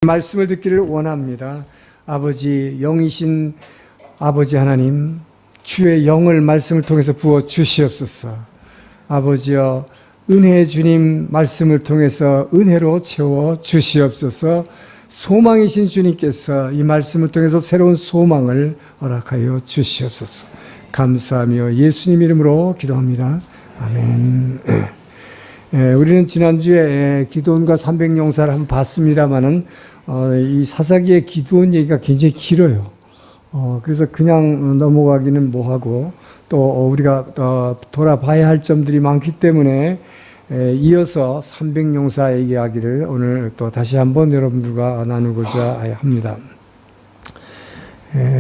말씀을 듣기를 원합니다. 아버지, 영이신 아버지 하나님, 주의 영을 말씀을 통해서 부어 주시옵소서. 아버지여, 은혜의 주님 말씀을 통해서 은혜로 채워 주시옵소서. 소망이신 주님께서 이 말씀을 통해서 새로운 소망을 허락하여 주시옵소서. 감사하며 예수님 이름으로 기도합니다. 아멘. 우리는 지난주에 기드온과 300용사를 한번 봤습니다만은 이 사사기의 기드온 얘기가 굉장히 길어요. 그래서 그냥 넘어가기는 뭐하고 또 우리가 돌아봐야 할 점들이 많기 때문에 이어서 300용사의 이야기를 오늘 또 다시 한번 여러분들과 나누고자 합니다.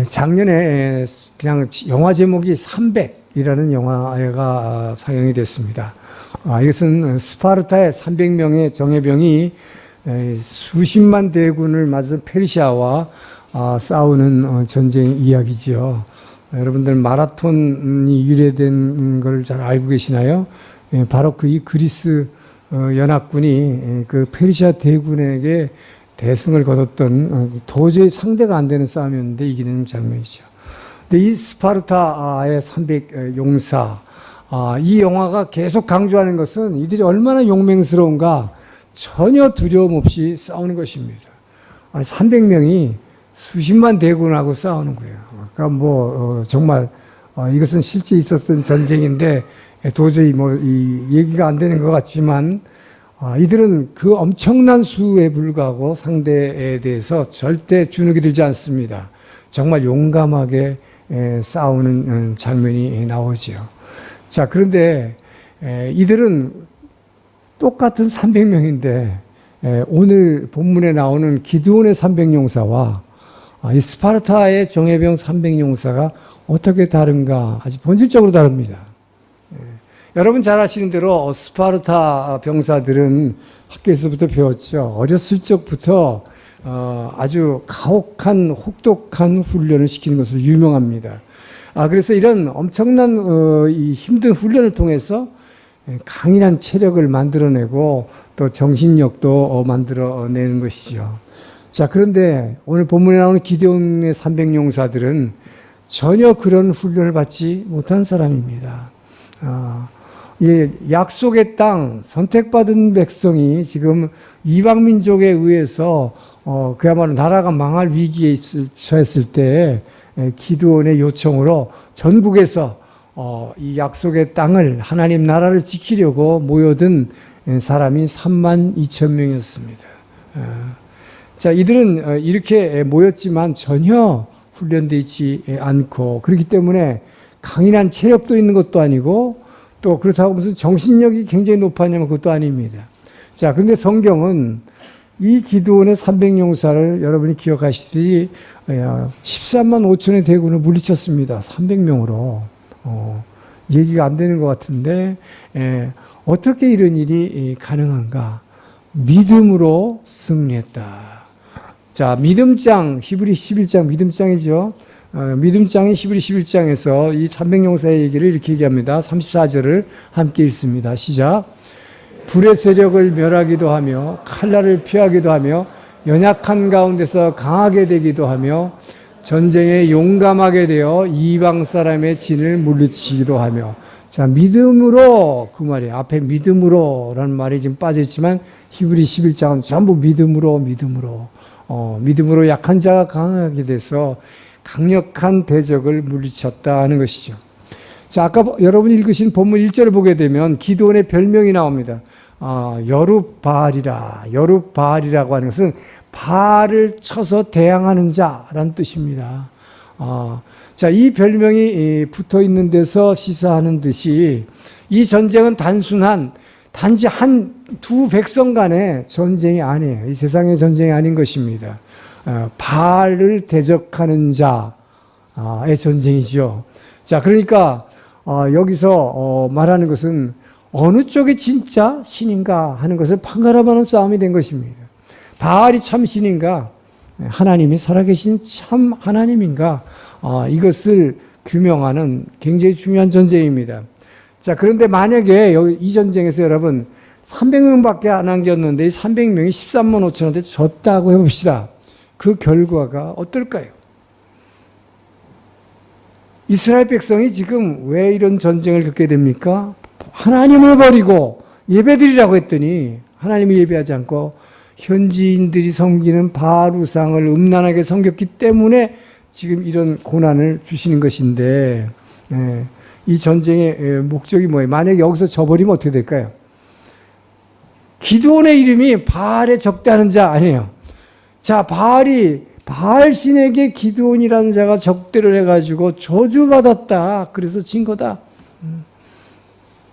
작년에 그냥 영화 제목이 300이라는 영화가 상영이 됐습니다. 이것은 스파르타의 300명의 정예병이 수십만 대군을 맞은 페르시아와 싸우는 전쟁 이야기지요. 여러분들 마라톤이 유래된 걸 잘 알고 계시나요? 바로 이 그리스 연합군이 그 페르시아 대군에게 대승을 거뒀던 도저히 상대가 안 되는 싸움이었는데 이기는 장면이죠. 근데 이 스파르타의 300용사, 이 영화가 계속 강조하는 것은 이들이 얼마나 용맹스러운가, 전혀 두려움 없이 싸우는 것입니다. 300명이 수십만 대군하고 싸우는 거예요. 그러니까 정말 이것은 실제 있었던 전쟁인데 도저히 이 얘기가 안 되는 것 같지만 이들은 그 엄청난 수에 불구하고 상대에 대해서 절대 주눅이 들지 않습니다. 정말 용감하게 싸우는 장면이 나오죠. 자, 그런데 이들은 똑같은 300명인데 오늘 본문에 나오는 기드온의 300용사와 이 스파르타의 정예병 300용사가 어떻게 다른가? 아주 본질적으로 다릅니다. 여러분 잘 아시는 대로 스파르타 병사들은 학교에서부터 배웠죠. 어렸을 적부터 아주 가혹한 혹독한 훈련을 시키는 것으로 유명합니다. 그래서 이런 엄청난 이 힘든 훈련을 통해서 강인한 체력을 만들어내고 또 정신력도 만들어내는 것이죠. 자, 그런데 오늘 본문에 나오는 기드온의 300용사들은 전혀 그런 훈련을 받지 못한 사람입니다. 약속의 땅, 선택받은 백성이 지금 이방 민족에 의해서 그야말로 나라가 망할 위기에 처했을 때 기드온의 요청으로 전국에서 이 약속의 땅을, 하나님 나라를 지키려고 모여든 사람이 32,000명이었습니다. 자, 이들은 이렇게 모였지만 전혀 훈련되어 있지 않고, 그렇기 때문에 강인한 체력도 있는 것도 아니고 또 그렇다고 무슨 정신력이 굉장히 높았냐면 그것도 아닙니다. 자, 그런데 성경은 이 기드온의 300용사를 여러분이 기억하시듯이 13만 5천의 대군을 물리쳤습니다. 300명으로. 얘기가 안 되는 것 같은데 어떻게 이런 일이 가능한가? 믿음으로 승리했다. 자, 믿음장, 히브리 11장 믿음장이죠. 믿음장인 히브리 11장에서 이 300용사의 얘기를 이렇게 얘기합니다. 34절을 함께 읽습니다. 시작. 불의 세력을 멸하기도 하며 칼날을 피하기도 하며 연약한 가운데서 강하게 되기도 하며 전쟁에 용감하게 되어 이방 사람의 진을 물리치기도 하며. 자, 믿음으로, 그 말이에요. 앞에 믿음으로라는 말이 지금 빠져있지만 히브리 11장은 전부 믿음으로 믿음으로 약한 자가 강하게 돼서 강력한 대적을 물리쳤다 하는 것이죠. 자, 아까 여러분이 읽으신 본문 1절을 보게 되면 기드온의 별명이 나옵니다. 여룹바알이라고 하는 것은 바알을 쳐서 대항하는 자라는 뜻입니다. 자, 이 별명이 붙어 있는 데서 시사하는 듯이 이 전쟁은 단지 두 백성 간의 전쟁이 아니에요. 이 세상의 전쟁이 아닌 것입니다. 바알을 대적하는 자의 전쟁이죠. 자, 그러니까 여기서 말하는 것은 어느 쪽이 진짜 신인가 하는 것을 판가름하는 싸움이 된 것입니다. 바알이 참 신인가? 하나님이 살아계신 참 하나님인가? 이것을 규명하는 굉장히 중요한 전쟁입니다. 자, 그런데 만약에 이 전쟁에서 여러분 300명밖에 안 남겼는데 이 300명이 13만 5천한테 졌다고 해봅시다. 그 결과가 어떨까요? 이스라엘 백성이 지금 왜 이런 전쟁을 겪게 됩니까? 하나님을 버리고 예배드리라고 했더니 하나님을 예배하지 않고 현지인들이 섬기는 바알 우상을 음란하게 섬겼기 때문에 지금 이런 고난을 주시는 것인데, 이 전쟁의 목적이 뭐예요? 만약 여기서 져버리면 어떻게 될까요? 기드온의 이름이 바알에 적대하는 자 아니에요. 자, 바알 신에게 기드온이라는 자가 적대를 해가지고 저주받았다. 그래서 진 거다.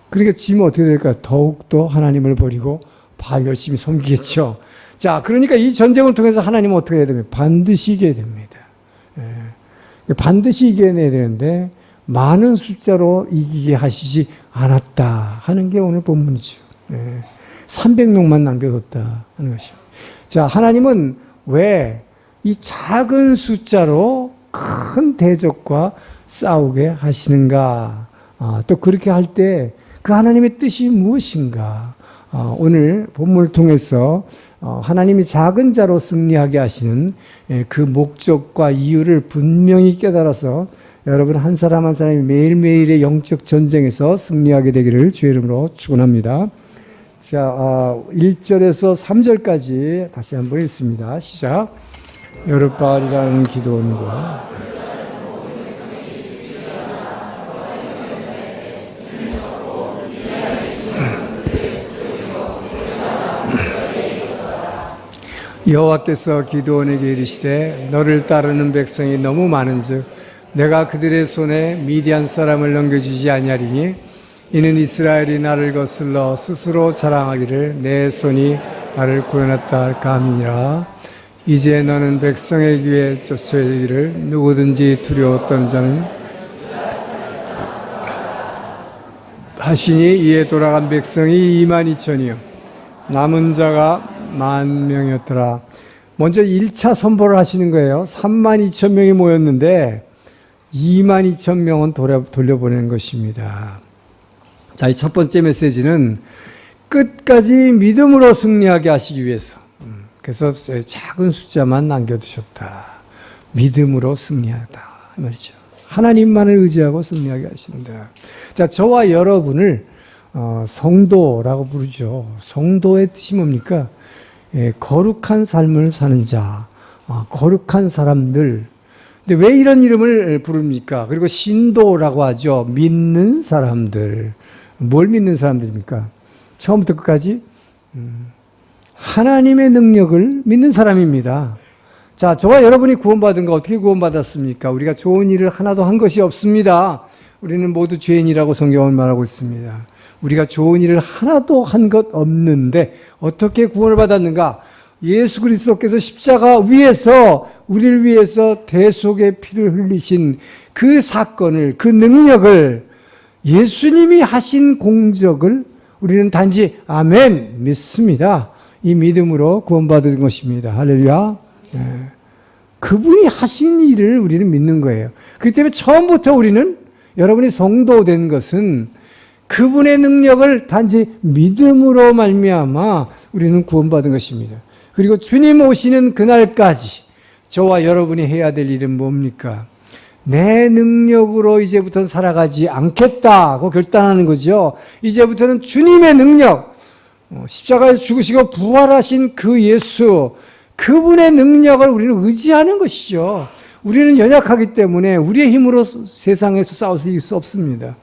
그러니까 지면 어떻게 될까요? 더욱더 하나님을 버리고 바알 열심히 섬기겠죠. 자, 그러니까 이 전쟁을 통해서 하나님은 어떻게 해야 됩니까? 반드시 이겨야 됩니다. 반드시 이겨내야 되는데 많은 숫자로 이기게 하시지 않았다 하는 게 오늘 본문이죠. 300명만 남겨뒀다 하는 것입니다. 자, 하나님은 왜 이 작은 숫자로 큰 대적과 싸우게 하시는가? 또 그렇게 할 때 그 하나님의 뜻이 무엇인가? 오늘 본문을 통해서 하나님이 작은 자로 승리하게 하시는 그 목적과 이유를 분명히 깨달아서 여러분 한 사람 한 사람이 매일매일의 영적 전쟁에서 승리하게 되기를 주의 이름으로 축원합니다. 자, 1절에서 3절까지 다시 한번 읽습니다. 시작. 여룻바알이라는 기드온과 여호와께서 기드온에게 이르시되 너를 따르는 백성이 너무 많은즉 내가 그들의 손에 미디안 사람을 넘겨주지 아니하리니 이는 이스라엘이 나를 거슬러 스스로 자랑하기를 내 손이 나를 구원했다 할까 함이니라. 이제 너는 백성의 귀에 쫓아 이르기를 누구든지 두려웠던 자는 하시니 이에 돌아간 백성이 22,000이요 남은 자가 10,000명이었더라. 먼저 1차 선포를 하시는 거예요. 32,000명이 모였는데 22,000명은 돌려보내는 것입니다. 자, 이 첫 번째 메시지는 끝까지 믿음으로 승리하게 하시기 위해서. 그래서 작은 숫자만 남겨두셨다. 믿음으로 승리하다. 이 말이죠. 하나님만을 의지하고 승리하게 하신다. 자, 저와 여러분을 성도라고 부르죠. 성도의 뜻이 뭡니까? 거룩한 삶을 사는 자, 거룩한 사람들. 근데 왜 이런 이름을 부릅니까? 그리고 신도라고 하죠. 믿는 사람들. 뭘 믿는 사람들입니까? 처음부터 끝까지 하나님의 능력을 믿는 사람입니다. 자, 저와 여러분이 구원받은 거 어떻게 구원받았습니까? 우리가 좋은 일을 하나도 한 것이 없습니다. 우리는 모두 죄인이라고 성경은 말하고 있습니다. 우리가 좋은 일을 하나도 한 것 없는데 어떻게 구원을 받았는가? 예수 그리스도께서 십자가 위에서 우리를 위해서 대속의 피를 흘리신 그 사건을, 그 능력을, 예수님이 하신 공적을 우리는 단지 아멘 믿습니다. 이 믿음으로 구원받은 것입니다. 할렐루야. 그분이 하신 일을 우리는 믿는 거예요. 그렇기 때문에 처음부터 우리는, 여러분이 성도 된 것은 그분의 능력을 단지 믿음으로 말미암아 우리는 구원받은 것입니다. 그리고 주님 오시는 그날까지 저와 여러분이 해야 될 일은 뭡니까? 내 능력으로 이제부터는 살아가지 않겠다고 결단하는 거죠. 이제부터는 주님의 능력, 십자가에서 죽으시고 부활하신 그 예수, 그분의 능력을 우리는 의지하는 것이죠. 우리는 연약하기 때문에 우리의 힘으로 세상에서 싸울 수 없습니다.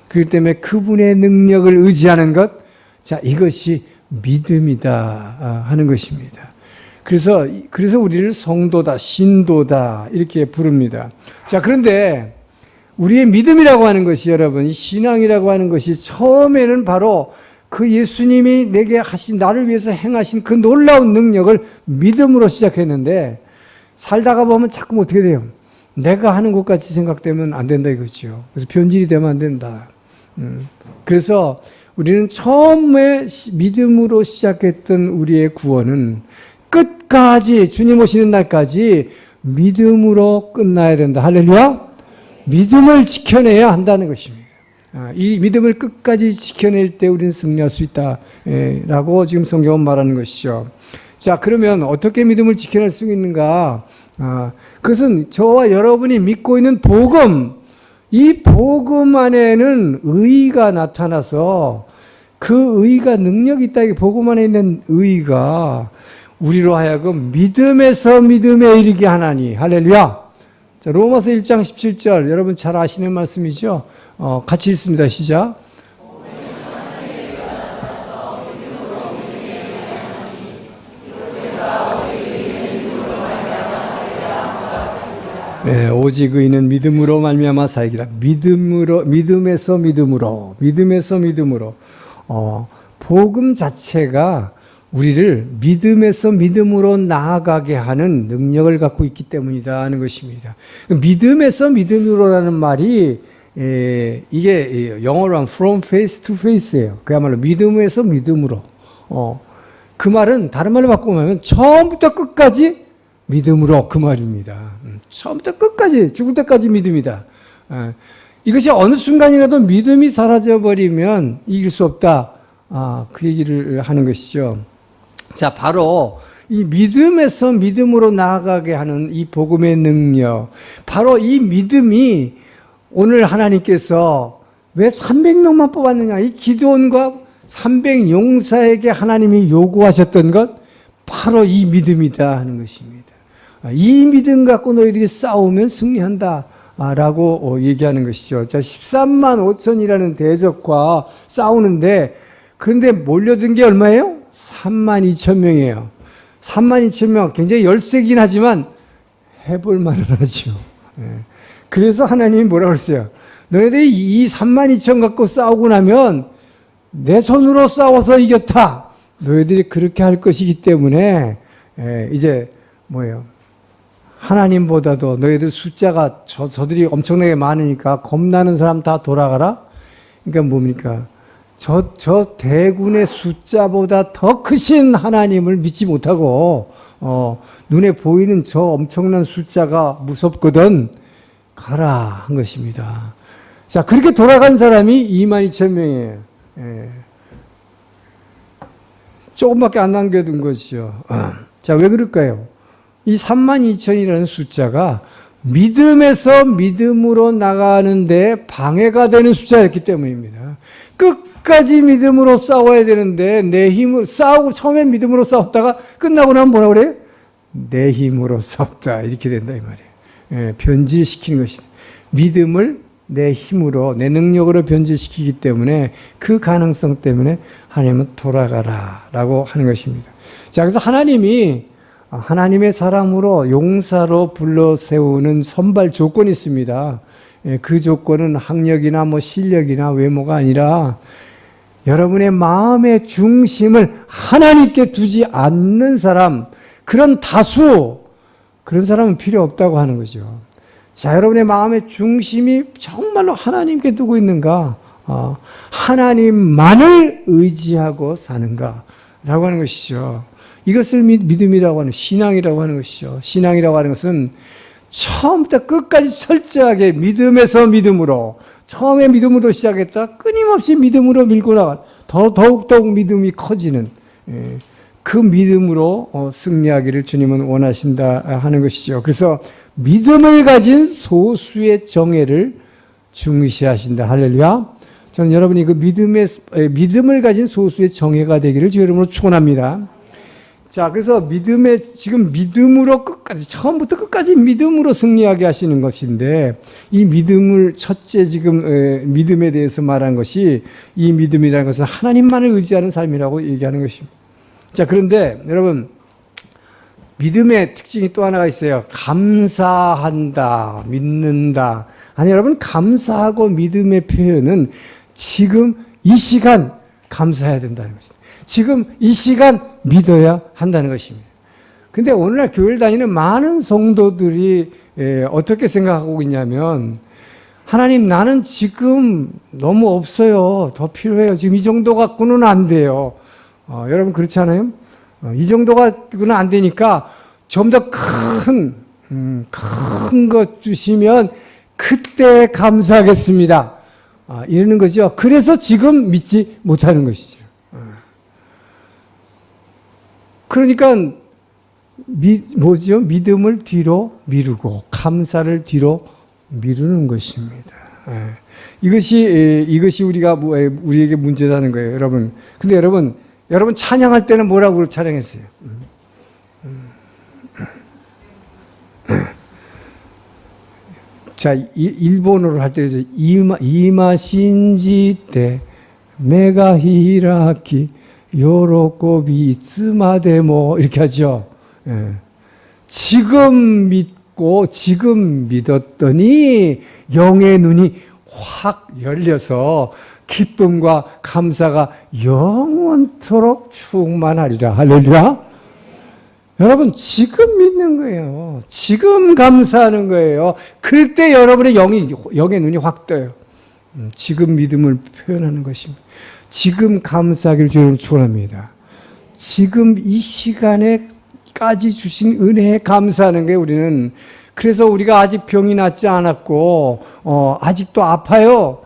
그렇기 때문에 그분의 능력을 의지하는 것, 자, 이것이 믿음이다 하는 것입니다. 그래서 우리를 성도다, 신도다 이렇게 부릅니다. 자, 그런데 우리의 믿음이라고 하는 것이, 여러분, 이 신앙이라고 하는 것이 처음에는 바로 그 예수님이 내게 하신, 나를 위해서 행하신 그 놀라운 능력을 믿음으로 시작했는데, 살다가 보면 자꾸 어떻게 돼요? 내가 하는 것 같이 생각되면 안 된다 이거죠. 그래서 변질이 되면 안 된다. 그래서 우리는 처음에 믿음으로 시작했던 우리의 구원은 끝까지, 주님 오시는 날까지 믿음으로 끝나야 된다. 할렐루야. 믿음을 지켜내야 한다는 것입니다. 이 믿음을 끝까지 지켜낼 때 우리는 승리할 수 있다라고 지금 성경은 말하는 것이죠. 자, 그러면 어떻게 믿음을 지켜낼 수 있는가? 그것은 저와 여러분이 믿고 있는 복음, 이 복음 안에는 의가 나타나서 그 의가 능력이 있다. 이 복음 안에 있는 의가 우리로 하여금 믿음에서 믿음에 이르게 하나니. 할렐루야. 자, 로마서 1장 17절 여러분 잘 아시는 말씀이죠. 같이 읽습니다. 시작. 네, 오직 의인은 믿음으로 말미암아 살기라. 믿음에서 믿음으로. 복음 자체가 우리를 믿음에서 믿음으로 나아가게 하는 능력을 갖고 있기 때문이다 하는 것입니다. 믿음에서 믿음으로라는 말이 이게 영어로 하면 from faith to faith예요. 그야말로 믿음에서 믿음으로. 그 말은 다른 말로 바꾸면 처음부터 끝까지 믿음으로 그 말입니다. 처음부터 끝까지 죽을 때까지 믿음이다. 이것이 어느 순간이라도 믿음이 사라져버리면 이길 수 없다. 그 얘기를 하는 것이죠. 자, 바로 이 믿음에서 믿음으로 나아가게 하는 이 복음의 능력, 바로 이 믿음이 오늘 하나님께서 왜 300명만 뽑았느냐, 이 기드온과 300용사에게 하나님이 요구하셨던 것, 바로 이 믿음이다 하는 것입니다. 이 믿음 갖고 너희들이 싸우면 승리한다 라고 얘기하는 것이죠. 자, 13만 5천이라는 대적과 싸우는데, 그런데 몰려든 게 얼마예요? 3만 2천 명이에요. 3만 2천 명, 굉장히 열세긴 하지만 해볼 만은 하죠. 그래서 하나님이 뭐라고 했어요? 너희들이 이 3만 2천 갖고 싸우고 나면 내 손으로 싸워서 이겼다. 너희들이 그렇게 할 것이기 때문에 이제 뭐예요? 하나님보다도 너희들 숫자가 저들이 엄청나게 많으니까 겁나는 사람 다 돌아가라? 그러니까 뭡니까? 저 대군의 숫자보다 더 크신 하나님을 믿지 못하고, 눈에 보이는 저 엄청난 숫자가 무섭거든. 가라 한 것입니다. 자, 그렇게 돌아간 사람이 22,000명이에요. 조금밖에 안 남겨둔 것이죠. 자, 왜 그럴까요? 이 32,000이라는 숫자가 믿음에서 믿음으로 나가는데 방해가 되는 숫자였기 때문입니다. 끝까지 믿음으로 싸워야 되는데 내 힘으로 싸우고 처음에 믿음으로 싸웠다가 끝나고 나면 뭐라 그래요? 내 힘으로 싸웠다 이렇게 된다 이 말이에요. 변질시키는 것이다. 믿음을 내 힘으로 내 능력으로 변질시키기 때문에 그 가능성 때문에 하나님은 돌아가라 라고 하는 것입니다. 자, 그래서 하나님이 하나님의 사람으로 용사로 불러 세우는 선발 조건이 있습니다. 그 조건은 학력이나 실력이나 외모가 아니라 여러분의 마음의 중심을 하나님께 두지 않는 사람, 그런 다수, 그런 사람은 필요 없다고 하는 거죠. 자, 여러분의 마음의 중심이 정말로 하나님께 두고 있는가? 하나님만을 의지하고 사는가? 라고 하는 것이죠. 이것을 믿음이라고 하는, 신앙이라고 하는 것이죠. 신앙이라고 하는 것은 처음부터 끝까지 철저하게 믿음에서 믿음으로, 처음에 믿음으로 시작했다 끊임없이 믿음으로 밀고 나가, 더욱 믿음이 커지는, 그 믿음으로 승리하기를 주님은 원하신다 하는 것이죠. 그래서 믿음을 가진 소수의 정예를 중시하신다. 할렐루야. 저는 여러분이 그 믿음을 가진 소수의 정예가 되기를 주 이름으로 축원합니다. 자, 그래서 지금 믿음으로 끝까지, 처음부터 끝까지 믿음으로 승리하게 하시는 것인데, 이 믿음을, 첫째 지금, 믿음에 대해서 말한 것이, 이 믿음이라는 것은 하나님만을 의지하는 삶이라고 얘기하는 것입니다. 자, 그런데 여러분, 믿음의 특징이 또 하나가 있어요. 감사한다, 믿는다. 아니, 여러분, 감사하고 믿음의 표현은 지금 이 시간 감사해야 된다는 것입니다. 지금 이 시간 믿어야 한다는 것입니다. 근데 오늘날 교회를 다니는 많은 성도들이 어떻게 생각하고 있냐면, 하나님, 나는 지금 너무 없어요. 더 필요해요. 지금 이 정도 갖고는 안 돼요. 여러분 그렇지 않아요? 이 정도 갖고는 안 되니까 좀 더 큰 것 주시면 그때 감사하겠습니다. 이러는 거죠. 그래서 지금 믿지 못하는 것이죠. 그러니까 믿음을 뒤로 미루고 감사를 뒤로 미루는 것입니다. 이것이 우리에게 문제라는 거예요, 여러분. 근데 여러분 찬양할 때는 뭐라고 찬양했어요? 자, 일본어로 할 때 이마신지 때 메가 히라키 요로코비 이츠마데모 이렇게 하죠. 지금 믿고 지금 믿었더니 영의 눈이 확 열려서 기쁨과 감사가 영원토록 충만하리라. 할렐루야. 여러분 지금 믿는 거예요. 지금 감사하는 거예요. 그때 여러분의 영의 눈이 확 떠요. 지금 믿음을 표현하는 것입니다. 지금 감사하기를 주님을 축원합니다. 지금 이 시간에까지 주신 은혜에 감사하는 거예요. 우리는. 그래서 우리가 아직 병이 낫지 않았고 아직도 아파요.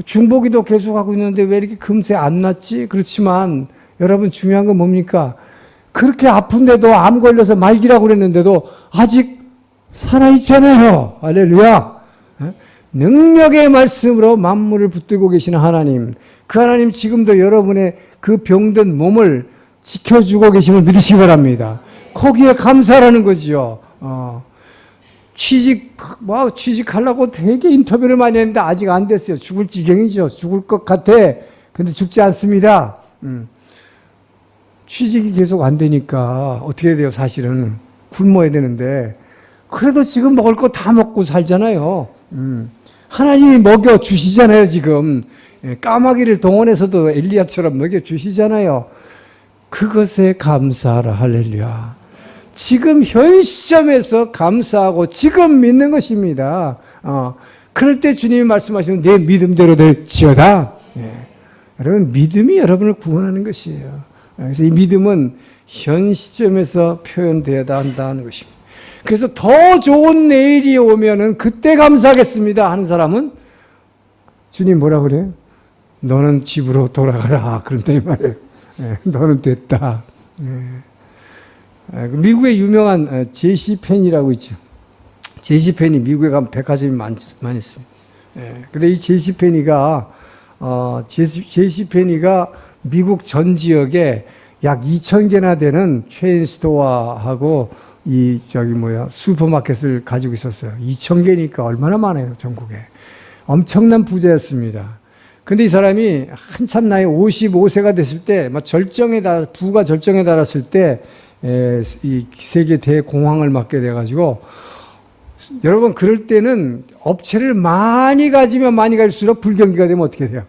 중보기도 계속하고 있는데 왜 이렇게 금세 안 낫지? 그렇지만 여러분 중요한 건 뭡니까? 그렇게 아픈데도 암 걸려서 말기라고 그랬는데도 아직 살아있잖아요. 할렐루야. 능력의 말씀으로 만물을 붙들고 계시는 하나님, 그 하나님 지금도 여러분의 그 병든 몸을 지켜주고 계심을 믿으시기 바랍니다. 거기에 감사라는 거지요. 취직하려고 되게 인터뷰를 많이 했는데 아직 안 됐어요. 죽을 지경이죠. 죽을 것 같아. 근데 죽지 않습니다. 취직이 계속 안 되니까 어떻게 해야 돼요? 사실은 굶어야 되는데 그래도 지금 먹을 거 다 먹고 살잖아요. 하나님이 먹여 주시잖아요. 지금 까마귀를 동원해서도 엘리야처럼 먹여 주시잖아요. 그것에 감사하라. 할렐루야. 지금 현 시점에서 감사하고 지금 믿는 것입니다. 그럴 때 주님이 말씀하시는 내 믿음대로 될지어다. 여러분 믿음이 여러분을 구원하는 것이에요. 그래서 이 믿음은 현 시점에서 표현되어야 한다는 것입니다. 그래서 더 좋은 내일이 오면은 그때 감사하겠습니다 하는 사람은 주님 뭐라 그래요? 너는 집으로 돌아가라. 그런다 이 말이에요. 너는 됐다. 미국의 유명한 제시펜이라고 있죠. 제시펜이 미국에 가면 백화점이 많이 있습니다. 근데 이 제시펜이가 미국 전 지역에 약 2,000개나 되는 체인 스토어하고 슈퍼마켓을 가지고 있었어요. 2,000개니까 얼마나 많아요, 전국에. 엄청난 부자였습니다. 근데 이 사람이 한참 나이 55세가 됐을 때, 부가 절정에 달았을 때, 이 세계 대공황을 맞게 돼가지고, 여러분, 그럴 때는 업체를 많이 가지면 많이 갈수록 불경기가 되면 어떻게 돼요?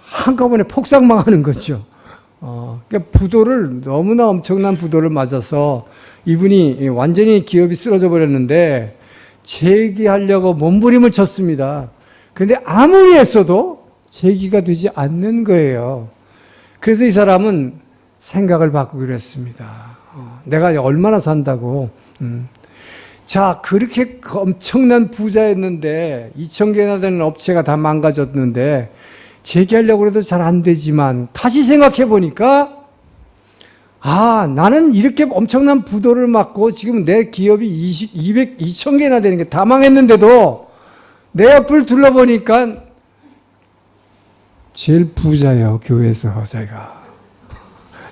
한꺼번에 폭삭망하는 거죠. 그러니까 너무나 엄청난 부도를 맞아서 이분이 완전히 기업이 쓰러져 버렸는데 재기하려고 몸부림을 쳤습니다. 그런데 아무리 했어도 재기가 되지 않는 거예요. 그래서 이 사람은 생각을 바꾸기로 했습니다. 내가 얼마나 산다고. 자, 그렇게 엄청난 부자였는데 2,000개나 되는 업체가 다 망가졌는데 재기하려고 해도 잘 안 되지만 다시 생각해 보니까 나는 이렇게 엄청난 부도를 맞고 지금 내 기업이 2,000개나 되는 게 다 망했는데도 내 옆을 둘러보니까 제일 부자예요. 교회에서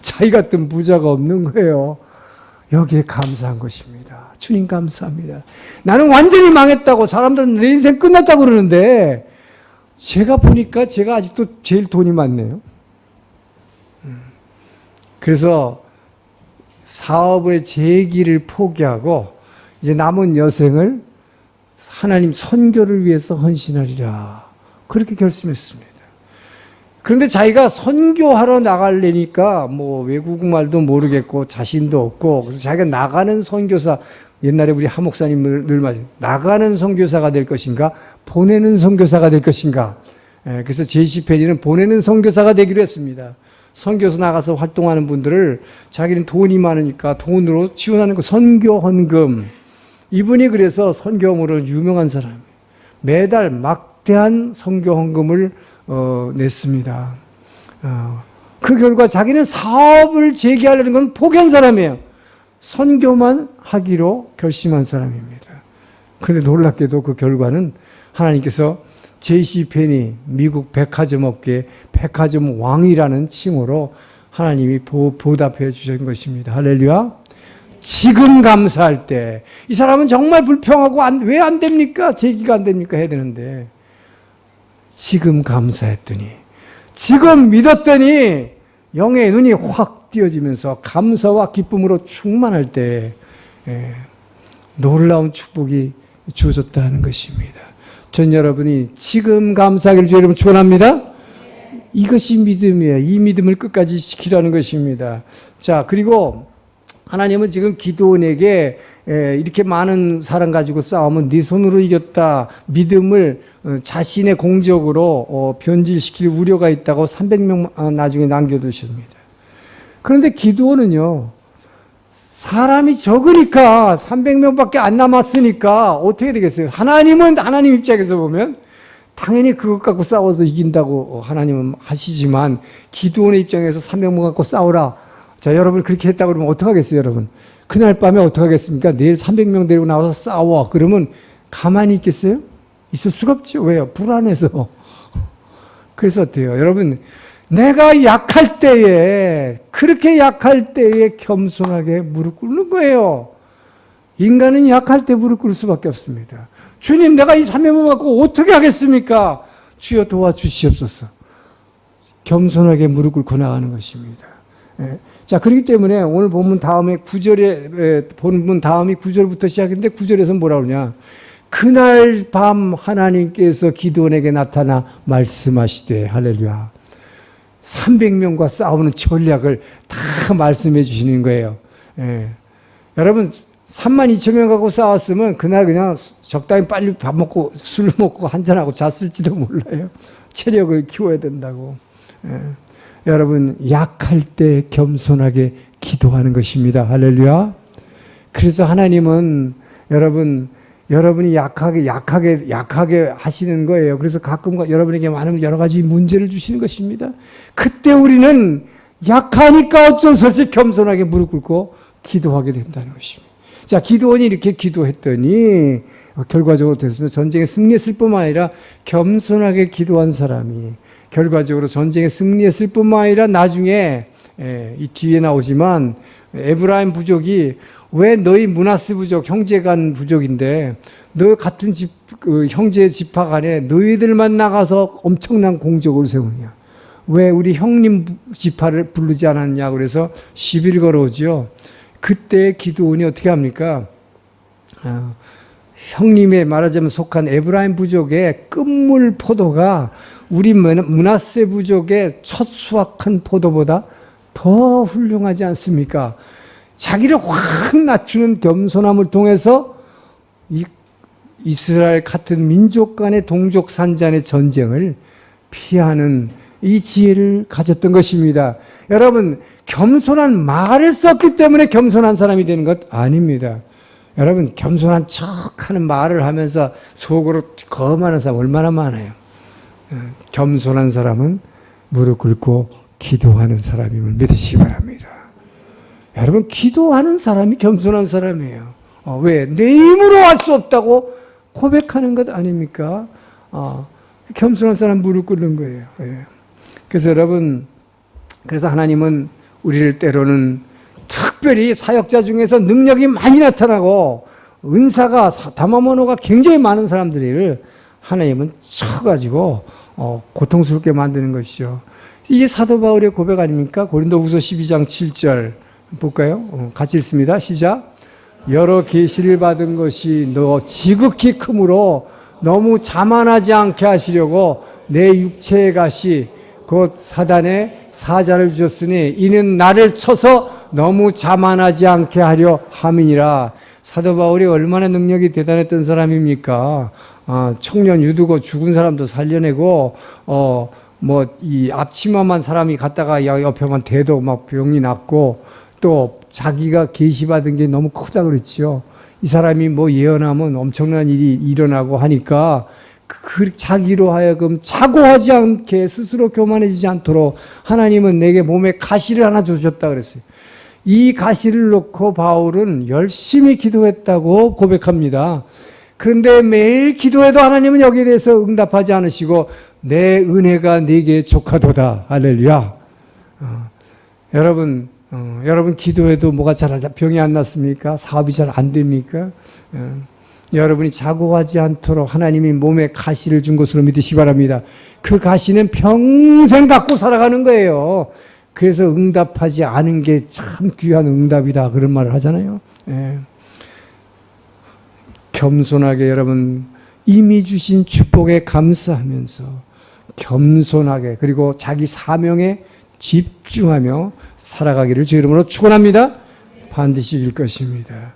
자기 같은 부자가 없는 거예요. 여기에 감사한 것입니다. 주님 감사합니다. 나는 완전히 망했다고 사람들은 내 인생 끝났다고 그러는데 제가 보니까 제가 아직도 제일 돈이 많네요. 그래서 사업의 재기를 포기하고 이제 남은 여생을 하나님 선교를 위해서 헌신하리라. 그렇게 결심했습니다. 그런데 자기가 선교하러 나가려니까 외국말도 모르겠고 자신도 없고 그래서 자기가 나가는 선교사, 옛날에 우리 하 목사님 늘 말해요. 나가는 선교사가 될 것인가? 보내는 선교사가 될 것인가? 그래서 제시펜이는 보내는 선교사가 되기로 했습니다. 선교사 나가서 활동하는 분들을 자기는 돈이 많으니까 돈으로 지원하는 거, 선교 헌금. 이분이 그래서 선교함으로 유명한 사람이에요. 매달 막 막대한 선교 헌금을 냈습니다. 그 결과 자기는 사업을 재개하려는 건 포기한 사람이에요. 선교만 하기로 결심한 사람입니다. 그런데 놀랍게도 그 결과는 하나님께서 JCPenney 미국 백화점 업계 백화점 왕이라는 칭호로 하나님이 보답해 주신 것입니다. 할렐루야. 지금 감사할 때 이 사람은 정말 불평하고 왜 안 됩니까? 재기가 안 됩니까? 해야 되는데 지금 감사했더니 지금 믿었더니 영의 눈이 확 띄어지면서 감사와 기쁨으로 충만할 때 놀라운 축복이 주어졌다는 것입니다. 전 여러분이 지금 감사하기를 주 여러분 축원합니다. 이것이 믿음이에요. 이 믿음을 끝까지 지키라는 것입니다. 자, 그리고 하나님은 지금 기드온에게 이렇게 많은 사람 가지고 싸우면 네 손으로 이겼다. 믿음을 자신의 공적으로 변질시킬 우려가 있다고 300명 나중에 남겨두십니다. 그런데 기드온은요, 사람이 적으니까 300명밖에 안 남았으니까 어떻게 되겠어요? 하나님은 하나님 입장에서 보면 당연히 그것 갖고 싸워도 이긴다고 하나님은 하시지만 기드온의 입장에서 300명 갖고 싸우라. 자, 여러분 그렇게 했다고 그러면 어떡하겠어요, 여러분? 그날 밤에 어떡하겠습니까? 내일 300명 데리고 나와서 싸워. 그러면 가만히 있겠어요? 있을 수가 없죠. 왜요? 불안해서. 그래서 어때요? 여러분, 내가 약할 때에, 그렇게 약할 때에 겸손하게 무릎 꿇는 거예요. 인간은 약할 때 무릎 꿇을 수밖에 없습니다. 주님, 내가 이 300명 갖고 어떻게 하겠습니까? 주여 도와주시옵소서. 겸손하게 무릎 꿇고 나가는 것입니다. 자, 그렇기 때문에 오늘 본문 다음에 9절에, 본문 다음이 9절부터 시작인데 9절에서 뭐라 그러냐. 그날 밤 하나님께서 기드온에게 나타나 말씀하시되, 할렐루야. 300명과 싸우는 전략을 다 말씀해 주시는 거예요. 여러분, 32,000명 갖고 싸웠으면 그날 그냥 적당히 빨리 밥 먹고 술 먹고 한잔하고 잤을지도 몰라요. 체력을 키워야 된다고. 여러분, 약할 때 겸손하게 기도하는 것입니다. 할렐루야. 그래서 하나님은 여러분이 약하게 하시는 거예요. 그래서 가끔 여러분에게 많은 여러 가지 문제를 주시는 것입니다. 그때 우리는 약하니까 어쩔 수 없이 겸손하게 무릎 꿇고 기도하게 된다는 것입니다. 자, 기드온이 이렇게 기도했더니 결과적으로 됐습니다. 전쟁에 승리했을 뿐만 아니라 겸손하게 기도한 사람이 결과적으로 전쟁에 승리했을 뿐만 아니라 나중에 이 뒤에 나오지만 에브라임 부족이 왜 너희 므낫세 부족 형제간 부족인데 너 같은 형제 지파 간에 너희들만 나가서 엄청난 공적을 세우냐? 왜 우리 형님 지파를 부르지 않았냐? 그래서 시비를 걸어오죠. 그때 기드온이 어떻게 합니까? 형님의 말하자면 속한 에브라임 부족의 끝물 포도가 우리 므낫세 부족의 첫 수확한 포도보다 더 훌륭하지 않습니까? 자기를 확 낮추는 겸손함을 통해서 이스라엘 같은 민족 간의 동족 산잔의 전쟁을 피하는 이 지혜를 가졌던 것입니다. 여러분, 겸손한 말을 썼기 때문에 겸손한 사람이 되는 것 아닙니다. 여러분, 겸손한 척하는 말을 하면서 속으로 거만한 사람 얼마나 많아요. 겸손한 사람은 무릎 꿇고 기도하는 사람임을 믿으시기 바랍니다. 여러분, 기도하는 사람이 겸손한 사람이에요. 왜? 내 힘으로 할 수 없다고 고백하는 것 아닙니까? 겸손한 사람 무릎 꿇는 거예요. 그래서 여러분, 그래서 하나님은 우리를 때로는 특별히 사역자 중에서 능력이 많이 나타나고 은사가 다마모노가 굉장히 많은 사람들을 하나님은 쳐가지고 고통스럽게 만드는 것이죠. 이게 사도 바울의 고백 아닙니까? 고린도후서 12장 7절 볼까요? 같이 읽습니다. 시작. 여러 계시를 받은 것이 너 지극히 크므로 너무 자만하지 않게 하시려고 내 육체의 가시 곧 사단의 사자를 주셨으니 이는 나를 쳐서 너무 자만하지 않게 하려 함이니라. 사도 바울이 얼마나 능력이 대단했던 사람입니까? 청년 유두고 죽은 사람도 살려내고 이 앞치마만 사람이 갔다가 옆에만 대도 막 병이 났고 또 자기가 계시받은 게 너무 크다 그랬죠. 이 사람이 뭐 예언하면 엄청난 일이 일어나고 하니까 자기로 하여금 자고하지 않게 스스로 교만해지지 않도록 하나님은 내게 몸에 가시를 하나 주셨다 그랬어요. 이 가시를 놓고 바울은 열심히 기도했다고 고백합니다. 그런데 매일 기도해도 하나님은 여기에 대해서 응답하지 않으시고 내 은혜가 네게 족하도다. 할렐루야. 여러분 기도해도 뭐가 잘 병이 안 났습니까? 사업이 잘 안 됩니까? 여러분이 자고하지 않도록 하나님이 몸에 가시를 준 것으로 믿으시기 바랍니다. 그 가시는 평생 갖고 살아가는 거예요. 그래서 응답하지 않은 게 참 귀한 응답이다 그런 말을 하잖아요. 겸손하게 여러분 이미 주신 축복에 감사하면서 겸손하게 그리고 자기 사명에 집중하며 살아가기를 주 이름으로 축원합니다. 반드시 줄 것입니다.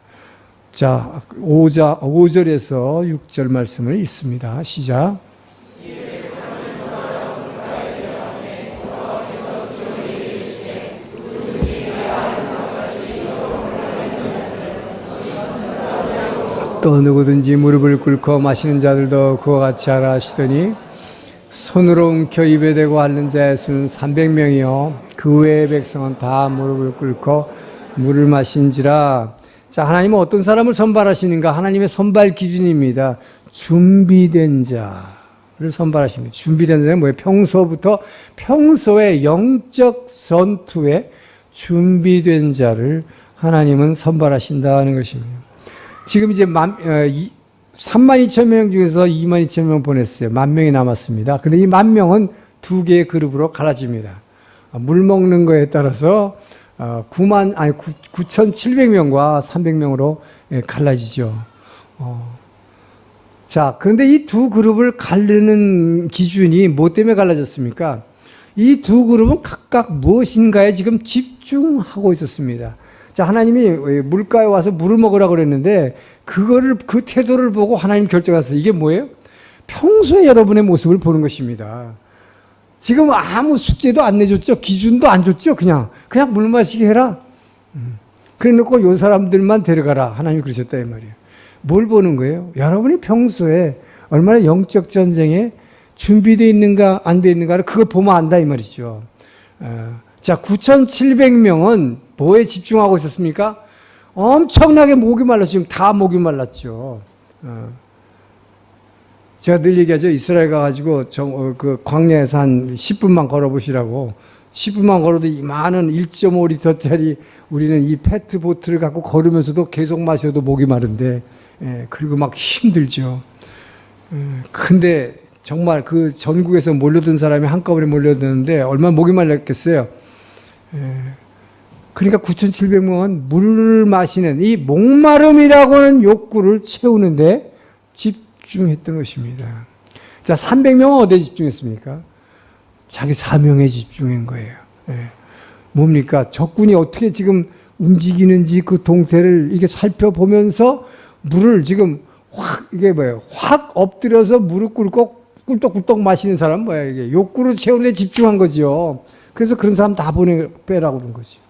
자, 5절에서 6절 말씀을 읽습니다. 시작. 또 누구든지 무릎을 꿇고 마시는 자들도 그와 같이 하라 하시더니 손으로 움켜 입에 대고 앓는 자의 수는 300명이요 그 외의 백성은 다 무릎을 꿇고 물을 마신지라. 자, 하나님은 어떤 사람을 선발하시는가? 하나님의 선발 기준입니다. 준비된 자를 선발하십니다. 준비된 자는 뭐예요? 평소에 영적 전투에 준비된 자를 하나님은 선발하신다는 것입니다. 지금 이제 32,000명 중에서 22,000명 보냈어요. 10,000명이 남았습니다. 근데 이 10,000명은 두 개의 그룹으로 갈라집니다. 물 먹는 거에 따라서 9,700명과 300명으로 갈라지죠. 자, 그런데 이 두 그룹을 가르는 기준이 뭐 때문에 갈라졌습니까? 이 두 그룹은 각각 무엇인가에 지금 집중하고 있었습니다. 자, 하나님이 물가에 와서 물을 먹으라고 그랬는데 그 태도를 보고 하나님 결정하셨어요. 이게 뭐예요? 평소에 여러분의 모습을 보는 것입니다. 지금 아무 숙제도 안 내줬죠. 기준도 안 줬죠. 그냥 물 마시게 해라. 그래 놓고 요 사람들만 데려가라. 하나님이 그러셨다 이 말이에요. 뭘 보는 거예요? 여러분이 평소에 얼마나 영적 전쟁에 준비되어 있는가 안 되어 있는가를 그걸 보면 안다 이 말이죠. 자, 9,700명은 뭐에 집중하고 있었습니까? 엄청나게 목이 말랐죠. 지금 다 목이 말랐죠. 제가 늘 얘기하죠. 이스라엘 가가지고 그 광야에서 한 10분만 걸어보시라고. 10분만 걸어도 이 많은 1.5리터짜리 우리는 이 페트보트를 갖고 걸으면서도 계속 마셔도 목이 마른데, 그리고 막 힘들죠. 근데 정말 그 전국에서 몰려든 사람이 한꺼번에 몰려드는데 얼마나 목이 말랐겠어요. 그러니까 9,700명은 물을 마시는 이 목마름이라고 하는 욕구를 채우는데 집중했던 것입니다. 자, 300명은 어디에 집중했습니까? 자기 사명에 집중한 거예요. 뭡니까? 적군이 어떻게 지금 움직이는지 그 동태를 이게 살펴보면서 물을 지금 이게 뭐예요? 확 엎드려서 무릎 꿇고 꿀떡꿀떡 마시는 사람은 뭐야, 이게? 욕구를 채우는 데 집중한 거죠. 그래서 그런 사람 다 빼라고 그런 거죠.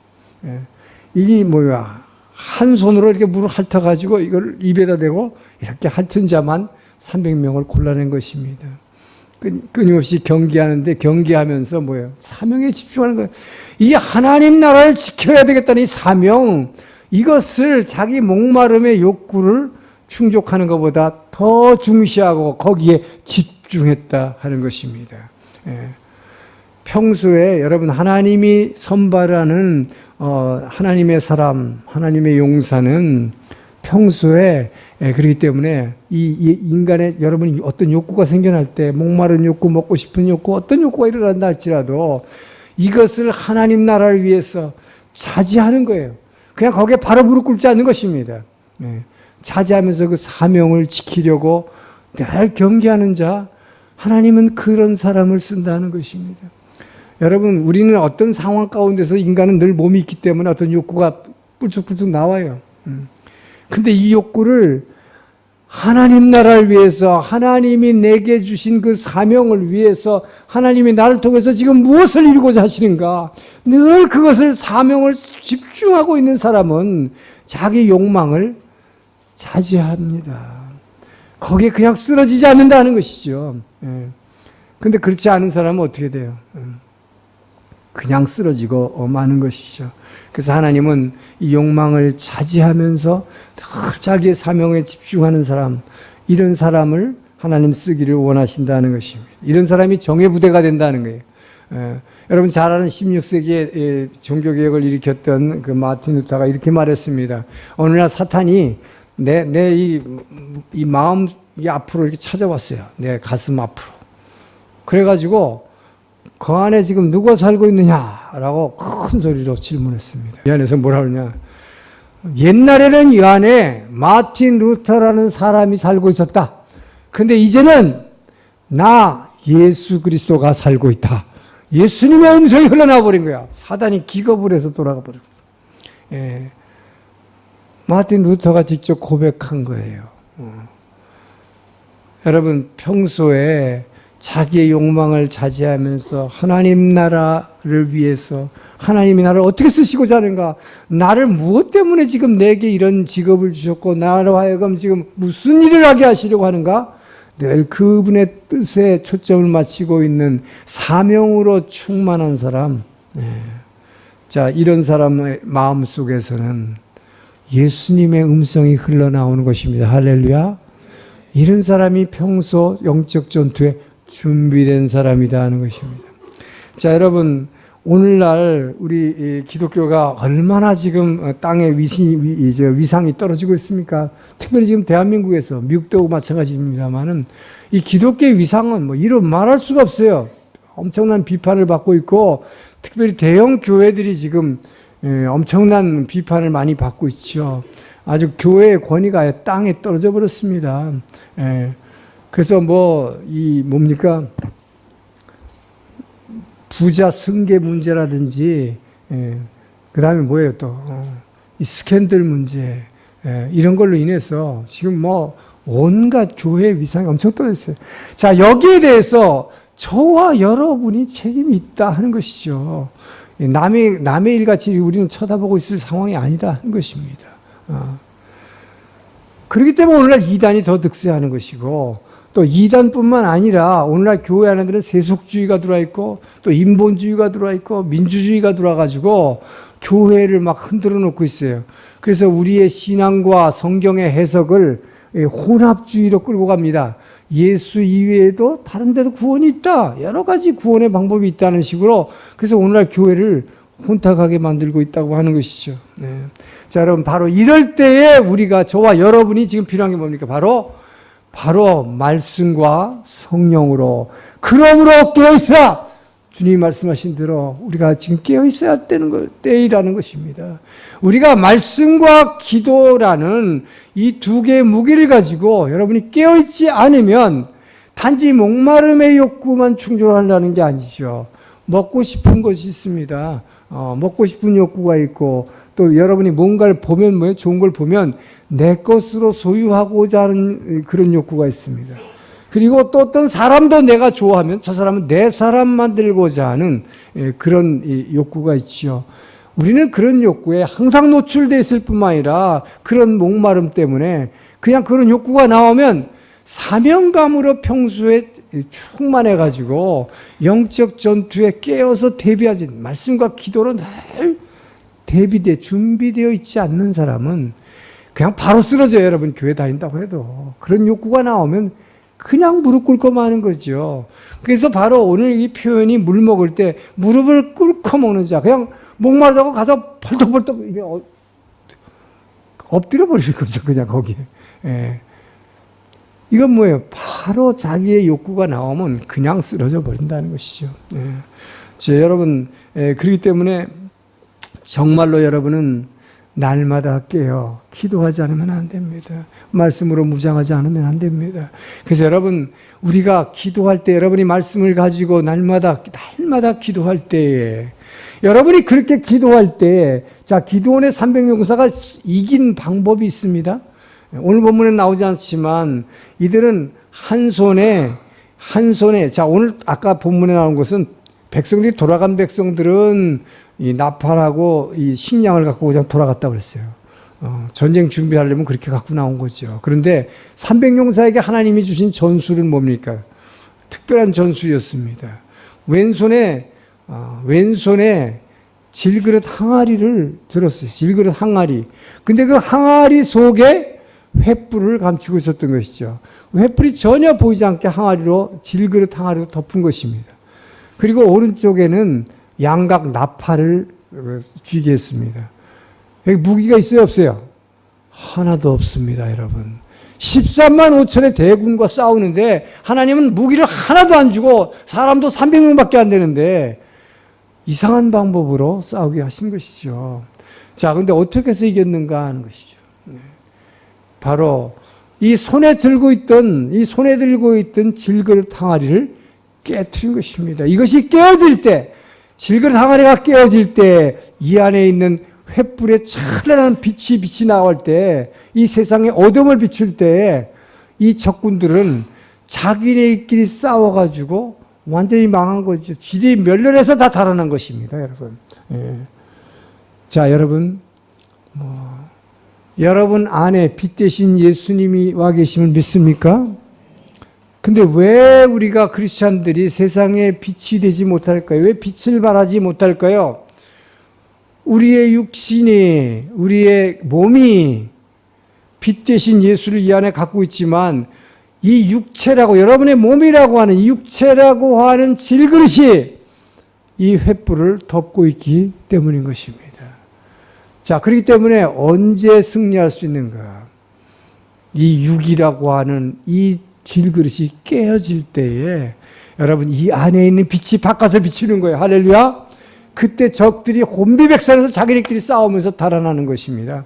이게 뭐야? 한 손으로 이렇게 물을 핥아가지고 이걸 입에다 대고 이렇게 핥은 자만 300명을 골라낸 것입니다. 끊임없이 경기하는데 경기하면서 뭐예요? 사명에 집중하는 거예요. 이 하나님 나라를 지켜야 되겠다는 이 사명, 이것을 자기 목마름의 욕구를 충족하는 것보다 더 중시하고 거기에 집중했다 하는 것입니다. 평소에 여러분 하나님이 선발하는 하나님의 사람, 하나님의 용사는 평소에 그렇기 때문에 이 인간의 여러분이 어떤 욕구가 생겨날 때 목마른 욕구, 먹고 싶은 욕구, 어떤 욕구가 일어난다 할지라도 이것을 하나님 나라를 위해서 자제하는 거예요. 그냥 거기에 바로 무릎 꿇지 않는 것입니다. 자제하면서 그 사명을 지키려고 늘 경계하는 자, 하나님은 그런 사람을 쓴다는 것입니다. 여러분, 우리는 어떤 상황 가운데서 인간은 늘 몸이 있기 때문에 어떤 욕구가 뿔쭉뿔쭉 나와요. 근데 이 욕구를 하나님 나라를 위해서, 하나님이 내게 주신 그 사명을 위해서, 하나님이 나를 통해서 지금 무엇을 이루고자 하시는가, 늘 그것을 사명을 집중하고 있는 사람은 자기 욕망을 자제합니다. 거기에 그냥 쓰러지지 않는다는 것이죠. 예. 근데 그렇지 않은 사람은 어떻게 돼요? 그냥 쓰러지고 마는 것이죠. 그래서 하나님은 이 욕망을 자제하면서 늘 자기의 사명에 집중하는 사람, 이런 사람을 하나님 쓰기를 원하신다는 것입니다. 이런 사람이 정의 부대가 된다는 거예요. 여러분 잘 아는 16세기에 종교개혁을 일으켰던 그 마틴 루터가 이렇게 말했습니다. 어느 날 사탄이 내 이 마음 이 앞으로 이렇게 찾아왔어요. 내 가슴 앞으로. 그래가지고 그 안에 지금 누가 살고 있느냐라고 큰 소리로 질문했습니다. 이 안에서 뭐라 그러냐. 옛날에는 이 안에 마틴 루터라는 사람이 살고 있었다. 근데 이제는 나 예수 그리스도가 살고 있다. 예수님의 음성이 흘러나와 버린 거야. 사단이 기겁을 해서 돌아가 버렸어. 예. 마틴 루터가 직접 고백한 거예요. 여러분 평소에 자기의 욕망을 자제하면서 하나님 나라를 위해서 하나님이 나를 어떻게 쓰시고자 하는가, 나를 무엇 때문에 지금 내게 이런 직업을 주셨고 나로 하여금 지금 무슨 일을 하게 하시려고 하는가, 늘 그분의 뜻에 초점을 맞추고 있는 사명으로 충만한 사람. 자, 이런 사람의 마음 속에서는 예수님의 음성이 흘러나오는 것입니다. 할렐루야. 이런 사람이 평소 영적 전투에 준비된 사람이다 하는 것입니다. 자, 여러분 오늘날 우리 기독교가 얼마나 지금 땅의 위상이 떨어지고 있습니까? 특별히 지금 대한민국에서, 미국도 마찬가지입니다만은 이 기독교의 위상은 뭐 이루 말할 수가 없어요. 엄청난 비판을 받고 있고, 특별히 대형 교회들이 지금 엄청난 비판을 많이 받고 있죠. 아주 교회의 권위가 땅에 떨어져 버렸습니다. 그래서 뭡니까? 부자 승계 문제라든지, 그 다음에 뭐예요 또? 이 스캔들 문제, 이런 걸로 인해서 지금 온갖 교회의 위상이 엄청 떨어졌어요. 자, 여기에 대해서 저와 여러분이 책임이 있다 하는 것이죠. 남의 일같이 우리는 쳐다보고 있을 상황이 아니다 하는 것입니다. 그렇기 때문에 오늘날 이단이 더 득세하는 것이고, 또 이단뿐만 아니라 오늘날 교회 안에는 세속주의가 들어와 있고, 또 인본주의가 들어와 있고, 민주주의가 들어와가지고 교회를 막 흔들어 놓고 있어요. 그래서 우리의 신앙과 성경의 해석을 혼합주의로 끌고 갑니다. 예수 이외에도 다른 데도 구원이 있다. 여러 가지 구원의 방법이 있다는 식으로. 그래서 오늘날 교회를 혼탁하게 만들고 있다고 하는 것이죠. 자, 여러분 바로 이럴 때에 우리가, 저와 여러분이 지금 필요한 게 뭡니까? 바로 말씀과 성령으로, 그러므로 깨어있으라. 주님이 말씀하신 대로 우리가 지금 깨어있어야 되는 때이라는 것입니다. 우리가 말씀과 기도라는 이 두 개의 무기를 가지고 여러분이 깨어있지 않으면 단지 목마름의 욕구만 충족한다는 게 아니죠. 먹고 싶은 것이 있습니다. 먹고 싶은 욕구가 있고, 또 여러분이 뭔가를 보면, 좋은 걸 보면 내 것으로 소유하고자 하는 그런 욕구가 있습니다. 그리고 또 어떤 사람도 내가 좋아하면 저 사람은 내 사람 만들고자 하는 그런 욕구가 있죠. 우리는 그런 욕구에 항상 노출되어 있을 뿐만 아니라 그런 목마름 때문에 그냥 그런 욕구가 나오면 사명감으로 평소에 충만해가지고 영적 전투에 깨어서 대비하지, 말씀과 기도로 늘 준비되어 있지 않는 사람은 그냥 바로 쓰러져요. 여러분 교회 다닌다고 해도 그런 욕구가 나오면 그냥 무릎 꿇고 마는 거죠. 그래서 바로 오늘 이 표현이 물 먹을 때 무릎을 꿇고 먹는 자, 그냥 목마르다고 가서 벌떡벌떡 이게 엎드려 버리는 거죠. 그냥 거기에. 이건 뭐예요? 바로 자기의 욕구가 나오면 그냥 쓰러져 버린다는 것이죠. 자, 여러분, 그렇기 때문에 정말로 여러분은 날마다 깨어 기도하지 않으면 안 됩니다. 말씀으로 무장하지 않으면 안 됩니다. 그래서 여러분, 우리가 기도할 때, 여러분이 말씀을 가지고 날마다 기도할 때에, 여러분이 그렇게 기도할 때, 자, 기도원의 300용사가 이긴 방법이 있습니다. 오늘 본문에 나오지 않지만 이들은 한 손에, 자, 오늘 아까 본문에 나온 것은 백성들이, 돌아간 백성들은 이 나팔하고 이 식량을 갖고 그냥 돌아갔다고 그랬어요. 전쟁 준비하려면 그렇게 갖고 나온 거죠. 그런데 300용사에게 하나님이 주신 전술은 뭡니까? 특별한 전술이었습니다. 왼손에 질그릇 항아리를 들었어요. 질그릇 항아리. 근데 그 항아리 속에 횃불을 감추고 있었던 것이죠. 횃불이 전혀 보이지 않게 질그릇 항아리로 덮은 것입니다. 그리고 오른쪽에는 양각 나팔을 쥐게 했습니다. 여기 무기가 있어요, 없어요? 하나도 없습니다, 여러분. 13만 5천의 대군과 싸우는데 하나님은 무기를 하나도 안 주고 사람도 300명밖에 안 되는데 이상한 방법으로 싸우게 하신 것이죠. 자, 근데 어떻게 해서 이겼는가 하는 것이죠. 바로 이 손에 들고 있던 질그릇 항아리를 깨트린 것입니다. 이것이 깨어질 때, 질그릇 항아리가 깨어질 때 이 안에 있는 횃불의 찬란한 빛이 나올 때, 이 세상에 어둠을 비출 때 이 적군들은 자기네끼리 싸워가지고 완전히 망한 거죠. 지리 멸렬해서 다 달아난 것입니다, 여러분. 예. 자, 여러분, 여러분 안에 빛 대신 예수님이 와 계심을 믿습니까? 근데 왜 우리가 크리스찬들이 세상에 빛이 되지 못할까요? 왜 빛을 발하지 못할까요? 우리의 육신이, 우리의 몸이 빛 대신 예수를 이 안에 갖고 있지만 이 육체라고, 여러분의 몸이라고 하는 이 육체라고 하는 질그릇이 이 횃불을 덮고 있기 때문인 것입니다. 자, 그렇기 때문에 언제 승리할 수 있는가? 이 육이라고 하는 이 질그릇이 깨어질 때에 여러분 이 안에 있는 빛이 바깥을 비추는 거예요. 할렐루야. 그때 적들이 혼비백산해서 자기네끼리 싸우면서 달아나는 것입니다.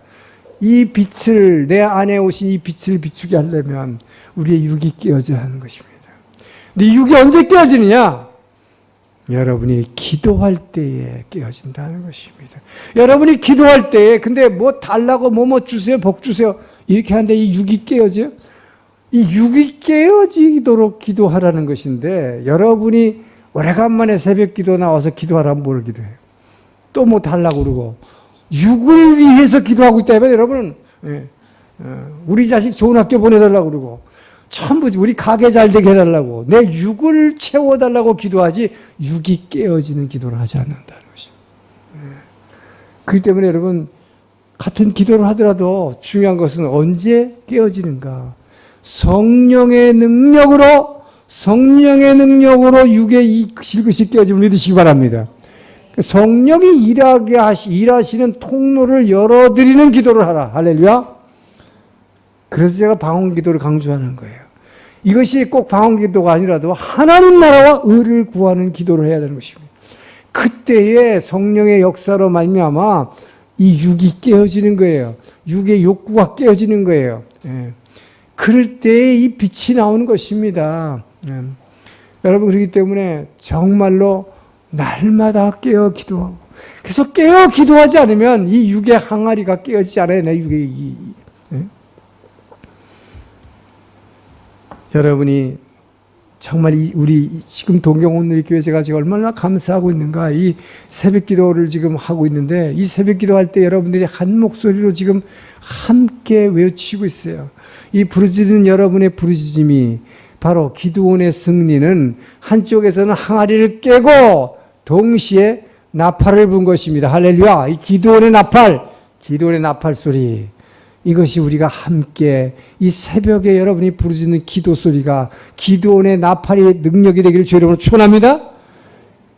이 빛을, 내 안에 오신 이 빛을 비추게 하려면 우리의 육이 깨어져야 하는 것입니다. 근데 육이 언제 깨어지느냐? 여러분이 기도할 때에 깨어진다는 것입니다. 여러분이 기도할 때에, 근데 뭐 달라고 뭐 주세요, 복 주세요 이렇게 하는데 이 육이 깨어져요? 이 육이 깨어지도록 기도하라는 것인데, 여러분이 오래간만에 새벽 기도 나와서 기도하라면 뭘 기도해요? 또 뭐 달라고 그러고, 육을 위해서 기도하고 있다면 여러분은, 우리 자식 좋은 학교 보내달라고 그러고, 전부 우리 가게 잘 되게 해달라고, 내 육을 채워달라고 기도하지, 육이 깨어지는 기도를 하지 않는다는 것입니다. 그렇기 때문에 여러분, 같은 기도를 하더라도 중요한 것은 언제 깨어지는가? 성령의 능력으로 육의 이 질그릇이 깨어짐을 믿으시기 바랍니다. 성령이 일하시는 통로를 열어드리는 기도를 하라. 할렐루야. 그래서 제가 방언 기도를 강조하는 거예요. 이것이 꼭 방언 기도가 아니라도 하나님 나라와 의를 구하는 기도를 해야 되는 것입니다. 그때에 성령의 역사로 말미암아 이 육이 깨어지는 거예요. 육의 욕구가 깨어지는 거예요. 그럴 때에 이 빛이 나오는 것입니다. 여러분, 그렇기 때문에 정말로 날마다 깨어 기도하고, 그래서 깨어 기도하지 않으면 이 육의 항아리가 깨어지지 않아요. 내 육의 여러분이 정말 우리 지금 동경온누리교회 제가 얼마나 감사하고 있는가. 이 새벽 기도를 지금 하고 있는데, 이 새벽 기도할 때 여러분들이 한 목소리로 지금 함께 외치고 있어요. 이 부르짖는 여러분의 부르짖음이 바로 기드온의 승리는 한쪽에서는 항아리를 깨고 동시에 나팔을 분 것입니다. 할렐루야. 이 기드온의 나팔 소리, 이것이 우리가 함께 이 새벽에 여러분이 부르짖는 기도 소리가 기드온의 나팔의 능력이 되기를 주의 이름으로 축원합니다.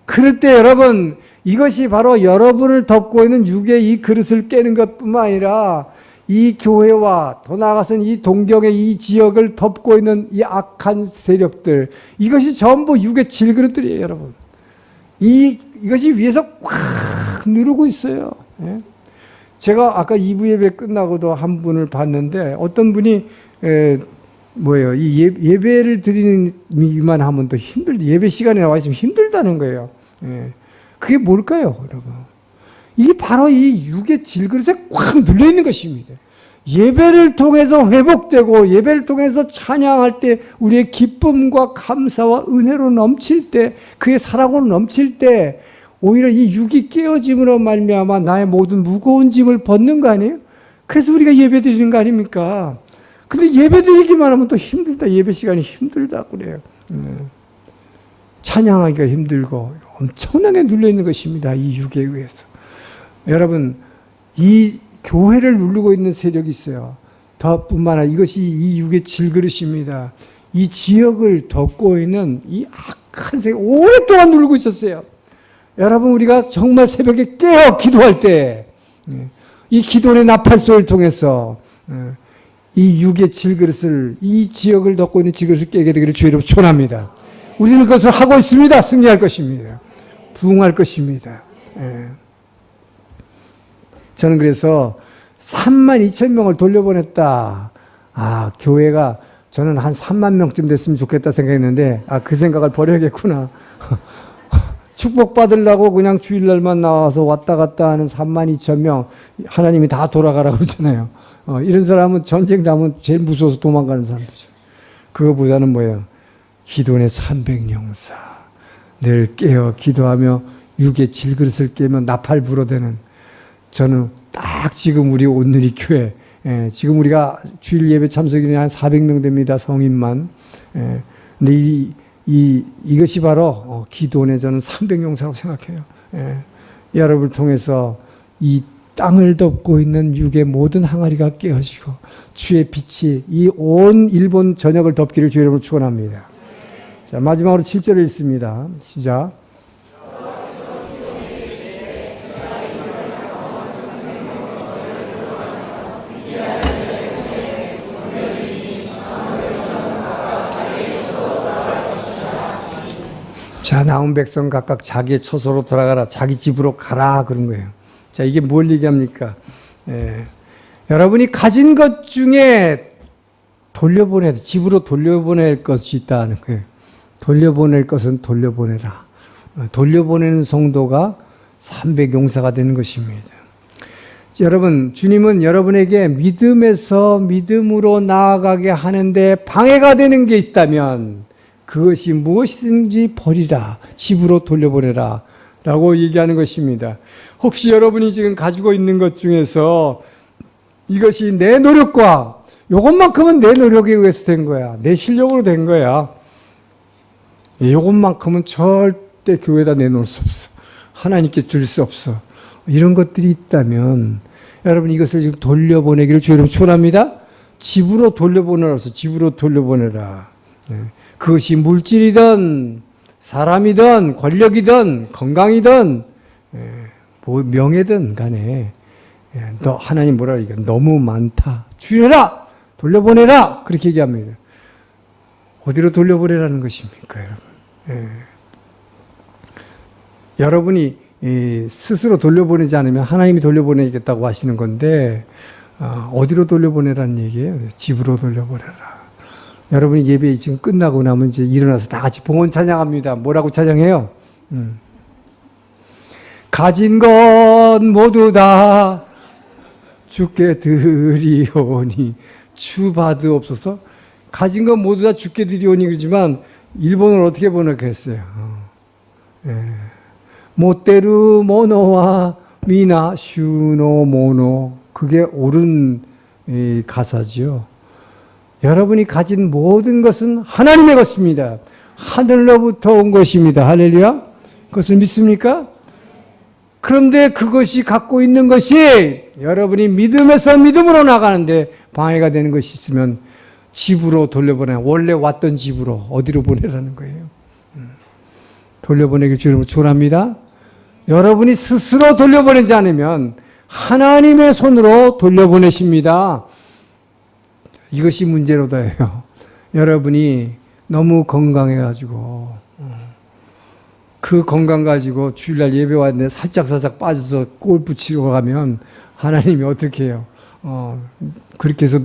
그럴 때 여러분, 이것이 바로 여러분을 덮고 있는 육의 이 그릇을 깨는 것뿐만 아니라 이 교회와 더 나아가서는 이 동경의 이 지역을 덮고 있는 이 악한 세력들, 이것이 전부 육의 질그릇들이에요, 여러분. 이것이 위에서 꽉 누르고 있어요. 제가 아까 2부 예배 끝나고도 한 분을 봤는데, 어떤 분이 이 예배를 드리기만 하면 또 예배 시간에 나와 있으면 힘들다는 거예요. 그게 뭘까요, 여러분? 이게 바로 이 육의 질그릇에 꽉 눌려 있는 것입니다. 예배를 통해서 회복되고, 예배를 통해서 찬양할 때 우리의 기쁨과 감사와 은혜로 넘칠 때, 그의 사랑으로 넘칠 때, 오히려 이 육이 깨어짐으로 말미암아 나의 모든 무거운 짐을 벗는 거 아니에요? 그래서 우리가 예배 드리는 거 아닙니까? 근데 예배 드리기만 하면 또 힘들다. 예배 시간이 힘들다 그래요. 찬양하기가 힘들고 엄청나게 눌려있는 것입니다. 이 육에 의해서. 여러분, 이 교회를 누르고 있는 세력이 있어요. 더뿐만 아니라 이것이 이 육의 질그릇입니다. 이 지역을 덮고 있는 이 악한 세력 오랫동안 누르고 있었어요. 여러분, 우리가 정말 새벽에 깨어 기도할 때 이 기도의 나팔소를 통해서 이 육의 질그릇을, 이 지역을 덮고 있는 질그릇을 깨게 되기를 주의 이름으로 축원합니다. 우리는 그것을 하고 있습니다. 승리할 것입니다. 부흥할 것입니다. 저는 그래서 32,000명을 돌려보냈다. 교회가 저는 한 3만 명쯤 됐으면 좋겠다 생각했는데, 그 생각을 버려야겠구나. 축복받으려고 그냥 주일날만 나와서 왔다 갔다 하는 32,000명, 하나님이 다 돌아가라고 그러잖아요. 이런 사람은 전쟁 나면 제일 무서워서 도망가는 사람이죠. 그거보다는 뭐예요? 기도원의 300용사. 늘 깨어 기도하며 육의 질그릇을 깨면 나팔 불어대는, 저는 딱 지금 우리 온누리 교회, 지금 우리가 주일 예배 참석인이 한 400명 됩니다. 성인만. 근데 이것이 바로 기도원의 저는 300용사라고 생각해요. 여러분을 통해서 이 땅을 덮고 있는 육의 모든 항아리가 깨어지고 주의 빛이 이 온 일본 전역을 덮기를 주의 이름으로 축원합니다. 자, 마지막으로 7절을 읽습니다. 시작. 자, 나온 백성 각각 자기의 처소로 돌아가라. 자기 집으로 가라. 그런 거예요. 자, 이게 뭘 얘기합니까? 여러분이 가진 것 중에 집으로 돌려보낼 것이 있다는 거예요. 돌려보낼 것은 돌려보내라. 돌려보내는 성도가 300용사가 되는 것입니다. 여러분, 주님은 여러분에게 믿음에서 믿음으로 나아가게 하는데 방해가 되는 게 있다면 그것이 무엇이든지 버리라. 집으로 돌려보내라. 라고 얘기하는 것입니다. 혹시 여러분이 지금 가지고 있는 것 중에서 이것이 내 노력과 요것만큼은 내 노력에 의해서 된 거야. 내 실력으로 된 거야. 요것만큼은 절대 교회에다 내놓을 수 없어. 하나님께 줄 수 없어. 이런 것들이 있다면 여러분 이것을 지금 돌려보내기를 주여 여러분 축원합니다. 집으로 돌려보내라서 집으로 돌려보내라. 그것이 물질이든 사람이든 권력이든 건강이든 명예든 간에 너 하나님 뭐라 그러니까 너무 많다. 줄여라. 돌려보내라. 그렇게 얘기합니다. 어디로 돌려보내라는 것입니까, 여러분? 여러분이 스스로 돌려보내지 않으면 하나님이 돌려보내겠다고 하시는 건데 어디로 돌려보내라는 얘기예요? 집으로 돌려보내라. 여러분이 예배 지금 끝나고 나면 이제 일어나서 다 같이 봉헌 찬양합니다. 뭐라고 찬양해요? 가진 것 모두 다 주께 드리오니 주받으옵소서. 가진 것 모두 다 주께 드리오니 그러지만 일본어를 어떻게 번역했어요? 모테루 모노와 미나 슈노 모노. 그게 옳은 가사지요. 여러분이 가진 모든 것은 하나님의 것입니다. 하늘로부터 온 것입니다. 할렐루야. 그것을 믿습니까? 그런데 그것이 갖고 있는 것이 여러분이 믿음에서 믿음으로 나가는데 방해가 되는 것이 있으면 집으로 돌려보내. 원래 왔던 집으로 어디로 보내라는 거예요. 돌려보내길 주님으로 축원합니다. 여러분이 스스로 돌려보내지 않으면 하나님의 손으로 돌려보내십니다. 이것이 문제로다예요. 여러분이 너무 건강해가지고 그 건강 가지고 주일날 예배 왔는데 살짝 빠져서 골프 치러 가면 하나님이 어떻게 해요? 그렇게 해서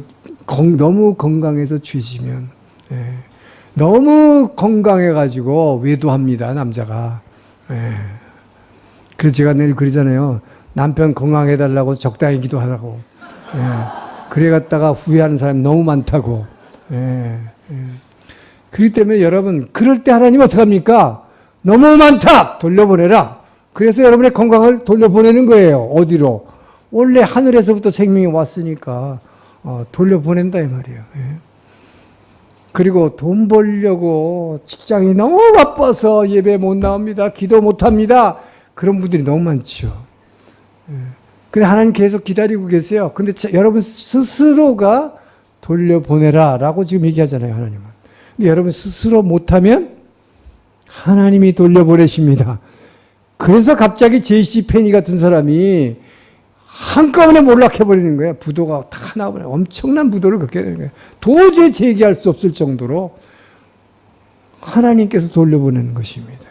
너무 건강해서 죄지면 너무 건강해가지고 외도합니다. 남자가. 그래서 제가 늘 그러잖아요. 남편 건강해달라고 적당히 기도하라고. 그래 갔다가 후회하는 사람이 너무 많다고. 그렇기 때문에 여러분 그럴 때 하나님 어떡합니까? 너무 많다! 돌려보내라. 그래서 여러분의 건강을 돌려보내는 거예요. 어디로? 원래 하늘에서부터 생명이 왔으니까 돌려보낸다 이 말이에요. 예. 그리고 돈 벌려고 직장이 너무 바빠서 예배 못 나옵니다. 기도 못 합니다. 그런 분들이 너무 많죠. 예. 그래 하나님 계속 기다리고 계세요. 근데 여러분 스스로가 돌려보내라 라고 지금 얘기하잖아요. 하나님은. 근데 여러분 스스로 못하면 하나님이 돌려보내십니다. 그래서 갑자기 JC 페니 같은 사람이 한꺼번에 몰락해버리는 거예요. 부도가 다 나와버려요. 엄청난 부도를 겪게 되는 거예요. 도저히 재기할 수 없을 정도로 하나님께서 돌려보내는 것입니다.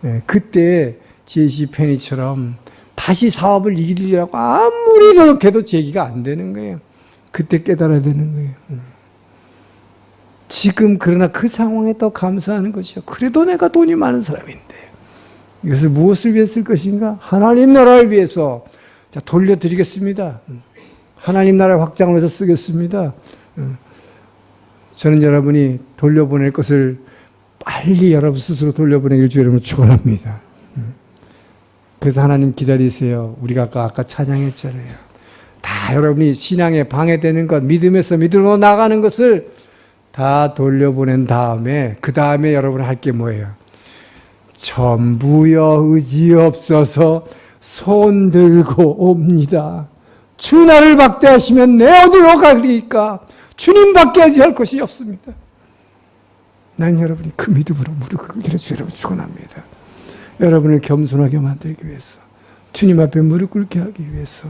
예, 그때 JC 페니처럼 다시 사업을 이기려고 아무리 노력해도 재기가 안 되는 거예요. 그때 깨달아야 되는 거예요. 지금 그러나 그 상황에 더 감사하는 거죠. 그래도 내가 돈이 많은 사람인데 이것을 무엇을 위해 쓸 것인가? 하나님 나라를 위해서 자, 돌려드리겠습니다. 하나님 나라의 확장을 위해서 쓰겠습니다. 저는 여러분이 돌려보낼 것을 빨리 여러분 스스로 돌려보내길 주 여러분 축원합니다. 그래서 하나님 기다리세요. 우리가 아까 찬양했잖아요. 다 여러분이 신앙에 방해되는 것, 믿음에서 믿음으로 나가는 것을 다 돌려보낸 다음에 그 다음에 여러분 할 게 뭐예요? 전부여 의지 없어서 손 들고 옵니다. 주 나를 박대하시면 내 어디로 가리까? 주님밖에 의지할 것이 없습니다. 난 여러분이 그 믿음으로 무릎 꿇기를 주 여러분 축원합니다. 여러분을 겸손하게 만들기 위해서, 주님 앞에 무릎 꿇게 하기 위해서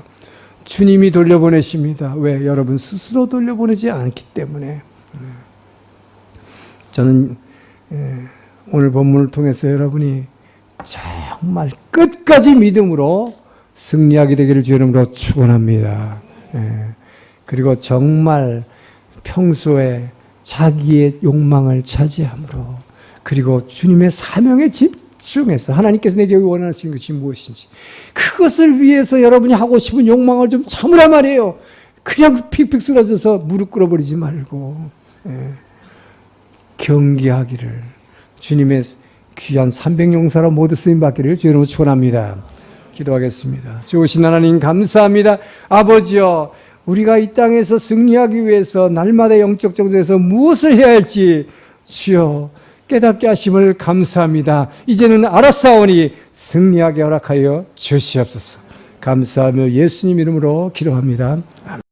주님이 돌려보내십니다. 왜? 여러분 스스로 돌려보내지 않기 때문에. 저는 오늘 본문을 통해서 여러분이 정말 끝까지 믿음으로 승리하게 되기를 주 이름으로 축원합니다. 그리고 정말 평소에 자기의 욕망을 차지함으로, 그리고 주님의 사명에 집중해서 하나님께서 내게 원하시는 것이 무엇인지 그것을 위해서 여러분이 하고 싶은 욕망을 좀 참으라 말이에요. 그냥 픽픽 쓰러져서 무릎 꿇어버리지 말고 경계하기를, 주님의 귀한 300용사로 모두 쓰임받기를 주 이름으로 축원합니다. 기도하겠습니다. 좋으신 하나님 감사합니다. 아버지여, 우리가 이 땅에서 승리하기 위해서 날마다 영적 정서에서 무엇을 해야 할지 주여 깨닫게 하심을 감사합니다. 이제는 알았사오니 승리하게 허락하여 주시옵소서. 감사하며 예수님 이름으로 기도합니다. 아멘.